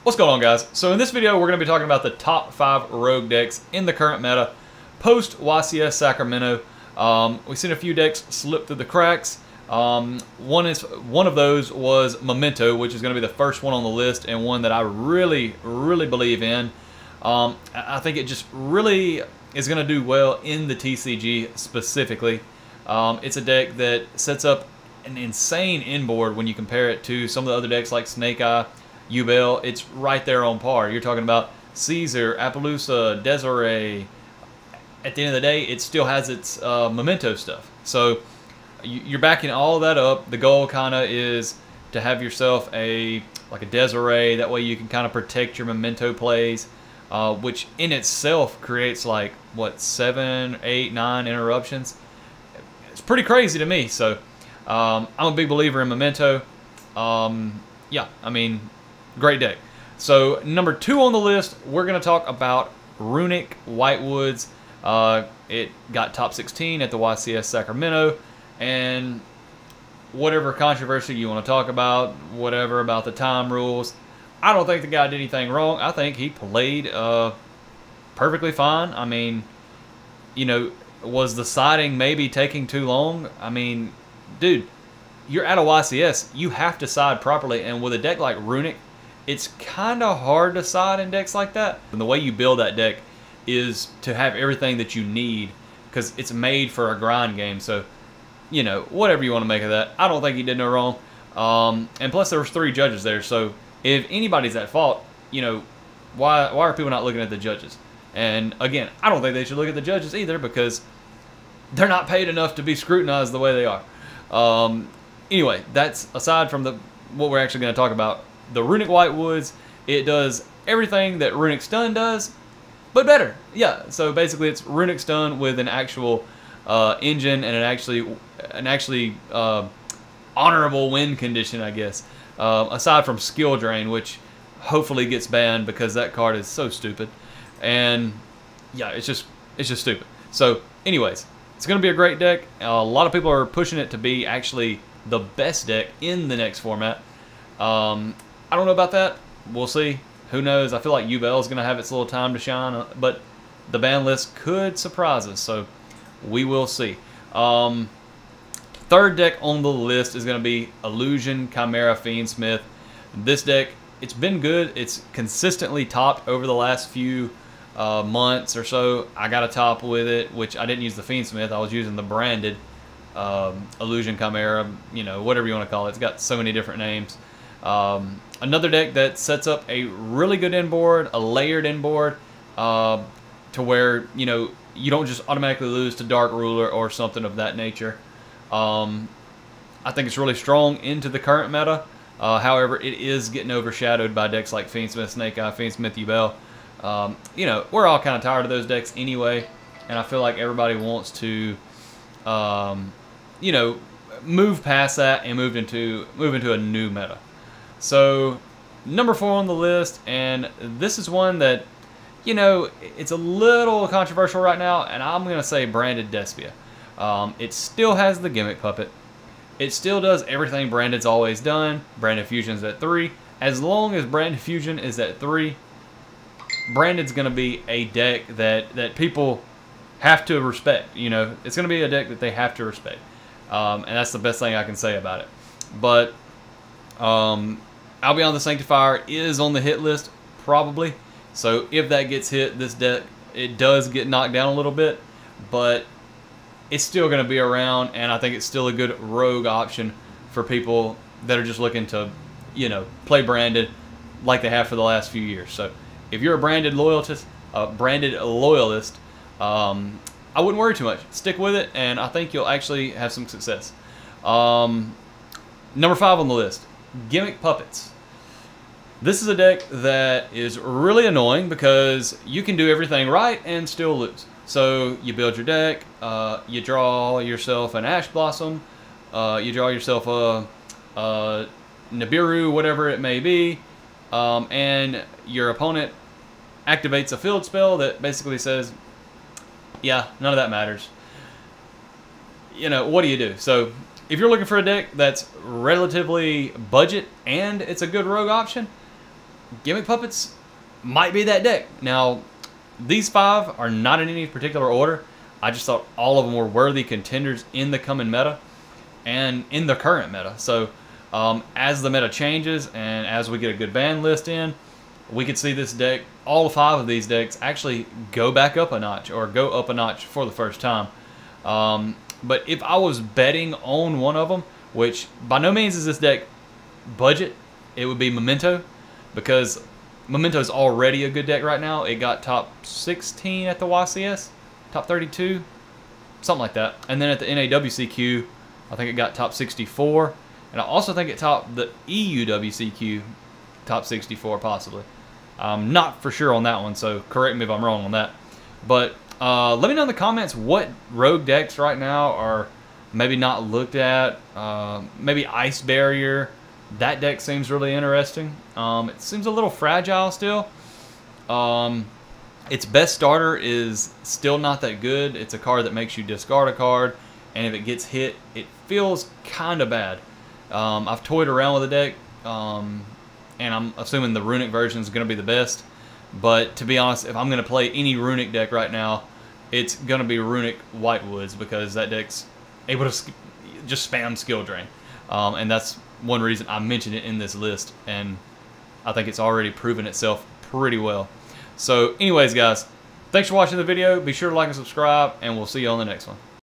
What's going on, guys? So in this video, we're going to be talking about the top 5 rogue decks in the current meta post YCS Sacramento. We've seen a few decks slip through the cracks. One of those was Momento, which is going to be the first one on the list and one that I really believe in. I think it just really is going to do well in the TCG specifically. It's a deck that sets up an insane inboard when you compare it to some of the other decks like Snake Eye, Ubel. It's right there on par. You're talking about Caesar, Appaloosa, Desiree. At the end of the day, it still has its Memento stuff. So you're backing all that up. The goal kind of is to have yourself a Desiree. That way you can kind of protect your Memento plays, which in itself creates like, what, 7, 8, 9 interruptions. It's pretty crazy to me. So I'm a big believer in Memento. Yeah, I mean, great deck. So number 2 on the list, we're going to talk about Runic Whitewoods. It got top 16 at the YCS Sacramento, and whatever controversy you want to talk about, whatever about the time rules, I don't think the guy did anything wrong. I think he played perfectly fine. I mean, you know, was the siding maybe taking too long? I mean, dude, you're at a YCS. You have to side properly, and with a deck like Runic, it's kind of hard to side in decks like that. And the way you build that deck is to have everything that you need, because it's made for a grind game. So, you know, whatever you want to make of that, I don't think he did no wrong. And plus there was 3 judges there, so if anybody's at fault, you know, why are people not looking at the judges? And again, I don't think they should look at the judges either, because they're not paid enough to be scrutinized the way they are. Anyway, that's aside from what we're actually going to talk about. The Runic Whitewoods, it does everything that Runic Stun does, but better. Yeah, so basically it's Runic Stun with an actual engine and an actually honorable win condition, I guess. Aside from Skill Drain, which hopefully gets banned because that card is so stupid. And yeah, it's just stupid. So anyways, it's going to be a great deck. A lot of people are pushing it to be actually the best deck in the next format. I don't know about that. We'll see. Who knows? I feel like Ubel is going to have its little time to shine, but the ban list could surprise us, so we will see. Third deck on the list is going to be Illusion, Chimera, Fiendsmith. This deck, it's been good. It's consistently topped over the last few months or so. I got a top with it, which I didn't use the Fiendsmith. I was using the branded Illusion, Chimera, you know, whatever you want to call it. It's got so many different names. Another deck that sets up a really good inboard, a layered inboard, to where, you know, you don't just automatically lose to Dark Ruler or something of that nature. I think it's really strong into the current meta. However, it is getting overshadowed by decks like Fiendsmith, Snake Eye, Fiendsmith, Ubel. You know, we're all kind of tired of those decks anyway, and I feel like everybody wants to, you know, move past that and move into a new meta. So number 4 on the list, and this is one that, you know, it's a little controversial right now, and I'm going to say branded Desia. It still has the Gimmick Puppet. It still does everything Branded's always done. Branded Fusion's at 3. As long as Branded Fusion is at 3, Branded's going to be a deck that people have to respect. You know, it's going to be a deck that they have to respect. And that's the best thing I can say about it. But I'll Be on the Sanctifier is on the hit list, probably. So if that gets hit, this deck, it does get knocked down a little bit, but it's still going to be around, and I think it's still a good rogue option for people that are just looking to, you know, play branded like they have for the last few years. So if you're a branded loyalist, I wouldn't worry too much. Stick with it, and I think you'll actually have some success. Number 5 on the list, Gimmick Puppets. This is a deck that is really annoying because you can do everything right and still lose. So you build your deck, you draw yourself an Ash Blossom, you draw yourself a Nibiru, whatever it may be, and your opponent activates a field spell that basically says, yeah, none of that matters. You know, what do you do? So if you're looking for a deck that's relatively budget and it's a good rogue option, Gimmick Puppets might be that deck. Now, these 5 are not in any particular order. I just thought all of them were worthy contenders in the coming meta and in the current meta. So as the meta changes and as we get a good ban list in, we could see this deck, all 5 of these decks, actually go back up a notch or go up a notch for the first time. But if I was betting on one of them, which by no means is this deck budget, it would be Momento, because Memento is already a good deck right now. It got top 16 at the YCS, top 32, something like that. And then at the NAWCQ, I think it got top 64. And I also think it topped the EUWCQ top 64 possibly. I'm not for sure on that one, so correct me if I'm wrong on that. But let me know in the comments what rogue decks right now are maybe not looked at. Maybe Ice Barrier. That deck seems really interesting. It seems a little fragile still. Its best starter is still not that good. It's a card that makes you discard a card, and if it gets hit, it feels kind of bad. I've toyed around with the deck, and I'm assuming the Runic version is going to be the best. But to be honest, if I'm going to play any Runic deck right now, it's going to be Runic Whitewoods, because that deck's able to just spam skill drain. And that's one reason I mentioned it in this list, and I think it's already proven itself pretty well. So anyways, guys, thanks for watching the video. Be sure to like and subscribe, and we'll see you on the next one.